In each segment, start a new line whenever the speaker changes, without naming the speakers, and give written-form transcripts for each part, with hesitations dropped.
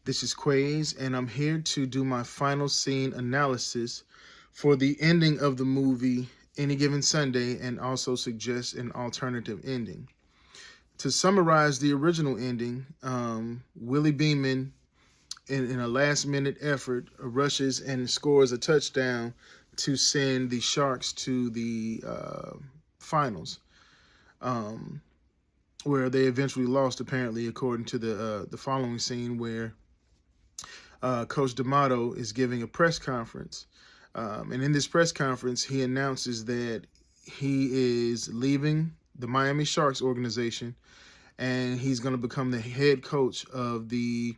This is Quays, and I'm here to do my final scene analysis for the ending of the movie Any Given Sunday and also suggest an alternative ending. To summarize the original ending, Willie Beeman, in a last minute effort, rushes and scores a touchdown to send the Sharks to the finals, um, where they eventually lost, apparently, according to the following scene where Coach D'Amato is giving a press conference. And in this press conference, he announces that he is leaving the Miami Sharks organization and he's going to become the head coach of the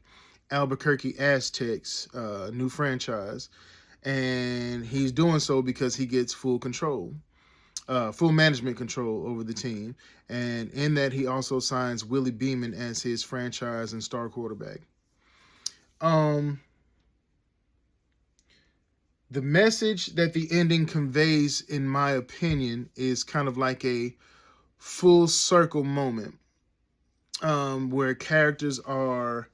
Albuquerque Aztecs new franchise. And he's doing so because he gets full control, full management control over the team. And in that, he also signs Willie Beeman as his franchise and star quarterback. Um, the message that the ending conveys, in my opinion, is kind of like a full circle moment, where characters are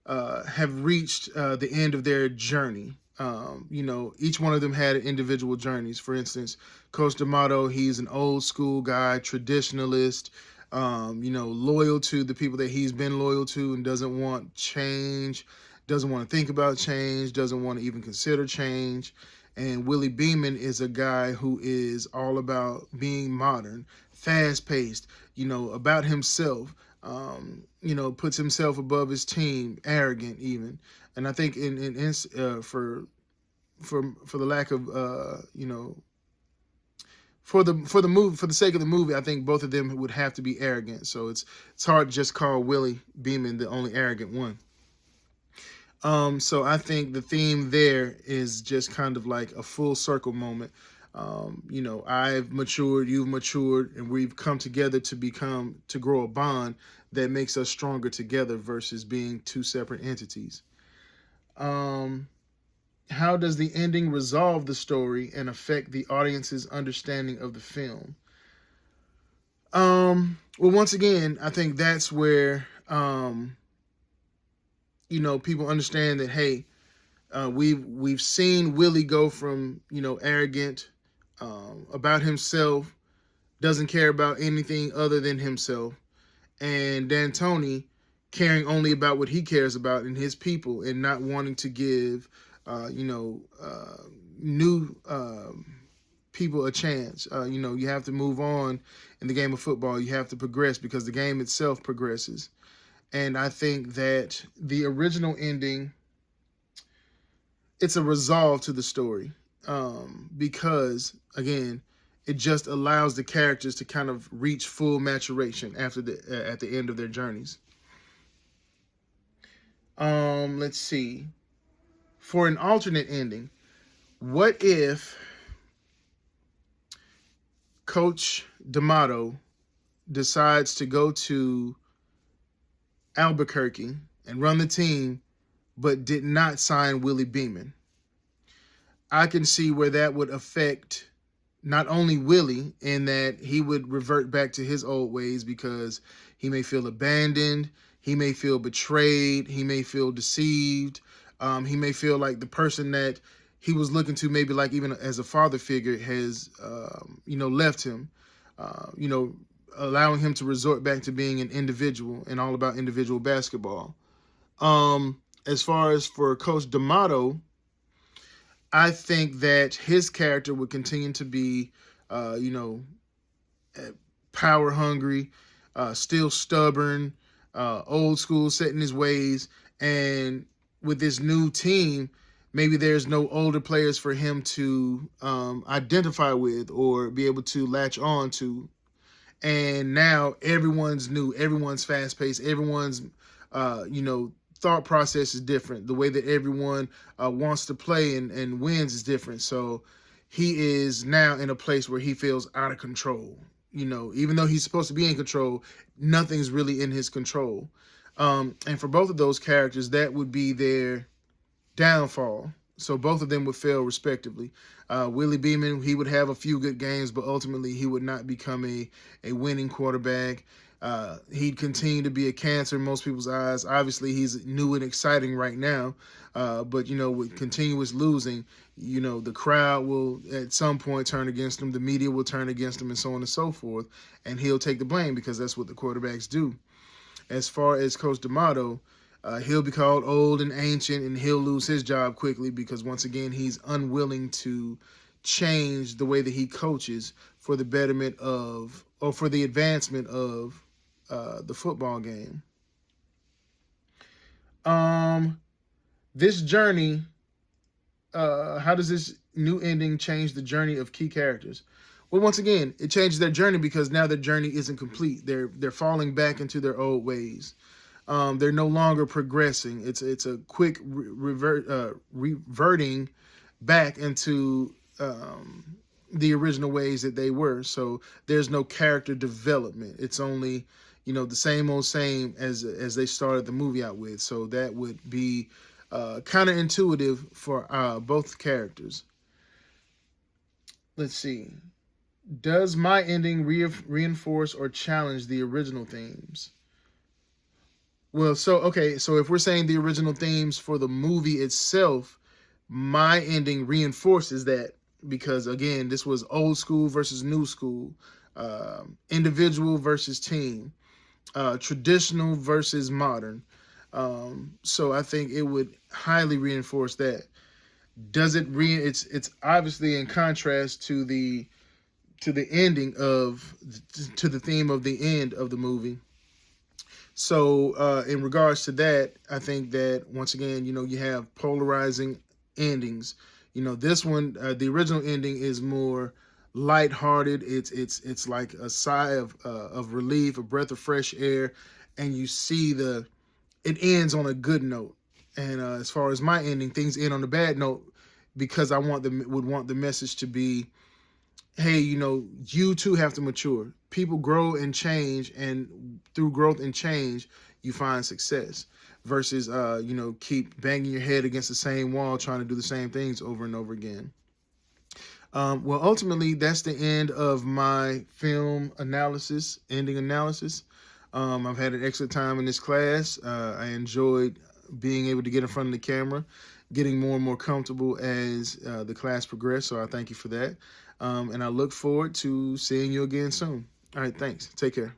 have reached the end of their journey. Each one of them had individual journeys. For instance, Coach D'Amato, he's an old school guy, traditionalist, loyal to the people that he's been loyal to and doesn't want change, doesn't want to think about change, doesn't want to even consider change. And Willie Beeman is a guy who is all about being modern, fast paced, about himself, puts himself above his team, arrogant even. And I think for the lack of for the movie, for the sake of the movie, I think both of them would have to be arrogant. So it's hard to just call Willie Beeman the only arrogant one. So I think the theme there is just kind of like a full circle moment. I've matured, you've matured, and we've come together to grow a bond that makes us stronger together versus being two separate entities. How does the ending resolve the story and affect the audience's understanding of the film? Well, once again, I think that's where, people understand that, hey, we've seen Willie go from, arrogant, about himself, doesn't care about anything other than himself, and D'Antoni caring only about what he cares about and his people and not wanting to give, new people a chance. You have to move on in the game of football. You have to progress because the game itself progresses. And I think that the original ending, it's a resolve to the story, because, again, it just allows the characters to kind of reach full maturation at the end of their journeys. Let's see. For an alternate ending, what if Coach D'Amato decides to go to Albuquerque and run the team, but did not sign Willie Beeman? I can see where that would affect not only Willie in that he would revert back to his old ways because he may feel abandoned, he may feel betrayed, he may feel deceived, he may feel like the person that he was looking to, maybe like even as a father figure, has left him, allowing him to resort back to being an individual and all about individual basketball. As far as for Coach D'Amato, I think that his character would continue to be, power hungry, still stubborn, old school, set in his ways. And with this new team, maybe there's no older players for him to identify with or be able to latch on to. And now everyone's new, everyone's fast paced, everyone's, thought process is different. The way that everyone wants to play and wins is different. So he is now in a place where he feels out of control. Even though he's supposed to be in control, nothing's really in his control. And for both of those characters, that would be their downfall. So both of them would fail respectively. Willie Beeman, he would have a few good games, but ultimately he would not become a winning quarterback. He'd continue to be a cancer in most people's eyes. Obviously, he's new and exciting right now, but with continuous losing, the crowd will at some point turn against him. The media will turn against him, and so on and so forth. And he'll take the blame because that's what the quarterbacks do. As far as Coach D'Amato, he'll be called old and ancient, and he'll lose his job quickly because once again he's unwilling to change the way that he coaches for the betterment of, or for the advancement of, the football game. This journey, how does this new ending change the journey of key characters? Well, once again, it changes their journey because now their journey isn't complete. They're falling back into their old ways. They're no longer progressing. It's a quick reverting back into the original ways that they were. So there's no character development. It's only the same old same as they started the movie out with. So that would be kind of intuitive for both characters. Let's see. Does my ending reinforce or challenge the original themes? Well, so if we're saying the original themes for the movie itself, my ending reinforces that because again, this was old school versus new school, individual versus team, traditional versus modern. So I think it would highly reinforce that. Does it it's obviously in contrast to the ending to the theme of the end of the movie. So in regards to that, I think that once again, you have polarizing endings. This one, the original ending is more lighthearted. It's like a sigh of relief, a breath of fresh air, and you see it ends on a good note. And as far as my ending, things end on a bad note because I would want the message to be, hey, you too have to mature. People grow and change, and through growth and change, you find success. Versus, keep banging your head against the same wall, trying to do the same things over and over again. Well, ultimately, that's the end of my film analysis, ending analysis. I've had an excellent time in this class. I enjoyed being able to get in front of the camera, getting more and more comfortable as the class progressed. So I thank you for that. And I look forward to seeing you again soon. All right, thanks. Take care.